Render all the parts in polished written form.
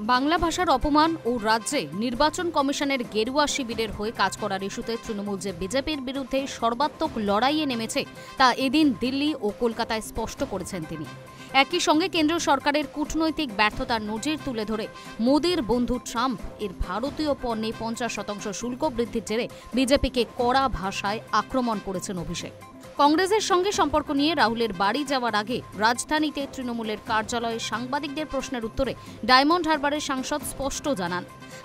বাংলা ভাষার অপমান ও রাজ্যে নির্বাচন কমিশনের গেরুয়া শিবিরের হয়ে কাজ করার ইস্যুতে তৃণমূল যে বিজেপির বিরুদ্ধে সর্বাত্মক লড়াইয়ে নেমেছে তা এদিন দিল্লি ও কলকাতায় স্পষ্ট করেছেন তিনি। একই সঙ্গে কেন্দ্রীয় সরকারের কূটনৈতিক ব্যর্থতার নজির তুলে ধরে মোদির বন্ধু ট্রাম্প এর ভারতীয় পণ্যে 50% শুল্ক বৃদ্ধির জেরে বিজেপিকে কড়া ভাষায় আক্রমণ করেছেন অভিষেক। কংগ্রেসের সঙ্গে সম্পর্ক নিয়ে রাহুলের বাড়ি যাওয়ার আগে রাজধানীতে তৃণমূলের কার্যালয়ে সাংবাদিকদের প্রশ্নের উত্তরে ডায়মন্ড হারবারের সাংসদ স্পষ্ট জানান,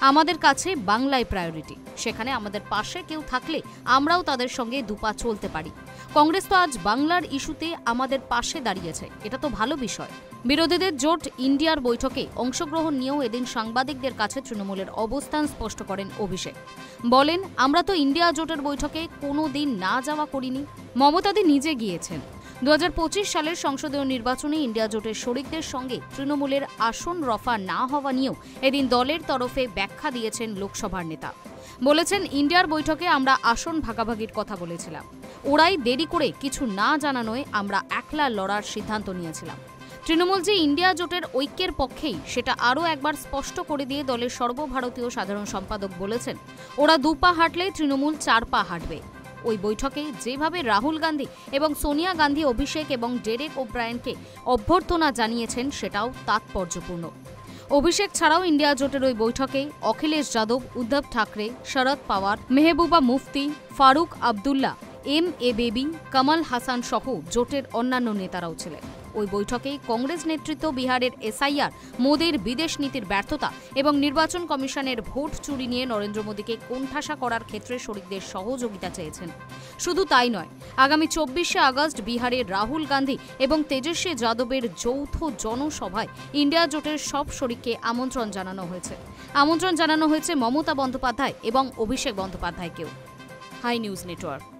আমাদের কাছে বাংলায় প্রায়োরিটি, সেখানে আমাদের পাশে কেউ থাকলে আমরাও তাদের সঙ্গে দুপা চলতে পারি। কংগ্রেস তো আজ বাংলার ইস্যুতে আমাদের পাশে দাঁড়িয়েছে, এটা তো ভালো বিষয়। বিরোধীদের জোট ইন্ডিয়ার বৈঠকে অংশগ্রহণ নিয়েও এদিন সাংবাদিকদের কাছে তৃণমূলের অবস্থান স্পষ্ট করেন অভিষেক। বলেন, আমরা তো ইন্ডিয়া জোটের বৈঠকে কোনো দিন না যাওয়া করিনি, মমতাদি নিজে গিয়েছেন। 2025 সালের সংসদীয় নির্বাচনে ইন্ডিয়া জোটের শরিকদের সঙ্গে তৃণমূলের আসন রফা না হওয়া নিয়েও এদিন দলের তরফে ব্যাখ্যা দিয়েছেন লোকসভার নেতা। বলেছেন, ইন্ডিয়ার বৈঠকে আমরা আসন ভাগাভাগির কথা বলেছিলাম, ওরাই দেরি করে কিছু না জানানোয় আমরা একলা লড়ার সিদ্ধান্ত নিয়েছিলাম। তৃণমূল যে ইন্ডিয়া জোটের ঐক্যের পক্ষেই সেটা আরও একবার স্পষ্ট করে দিয়ে দলের সর্বভারতীয় সাধারণ সম্পাদক বলেছেন, ওরা দুপা হাঁটলে তৃণমূল 4 পা হাঁটবে। ওই বৈঠকে যেভাবে রাহুল গান্ধী এবং সোনিয়া গান্ধী অভিষেক এবং ডেরেক ওব্রায়েনকে অভ্যর্থনা জানিয়েছেন সেটাও তাৎপর্যপূর্ণ। অভিষেক ছাড়াও ইন্ডিয়া জোটের ওই বৈঠকে অখিলেশ যাদব, উদ্ধব ঠাকরে, শরদ পাওয়ার, মেহবুবা মুফতি, ফারুক আবদুল্লাহ, এ বেবি, কমল হাসান সহ জোটের অন্যান্য নেতারাও ছিলেন। ওই বৈঠকে কংগ্রেস নেতৃত্ব বিহারের এসআইআর, মোদির বিদেশ নীতির ব্যর্থতা এবং নির্বাচন কমিশনের ভোট চুরি নিয়ে নরেন্দ্র মোদীকে কোণঠাসা করার ক্ষেত্রে শরিকদের সহযোগিতা চেয়েছেন। শুধু তাই নয়, আগামী 24শে আগস্ট বিহারের রাহুল গান্ধী এবং তেজস্বী যাদবের যৌথ জনসভায় ইন্ডিয়া জোটের সব শরিককে আমন্ত্রণ জানানো হয়েছে মমতা বন্দ্যোপাধ্যায় এবং অভিষেক বন্দ্যোপাধ্যায়কেও। Hi News network.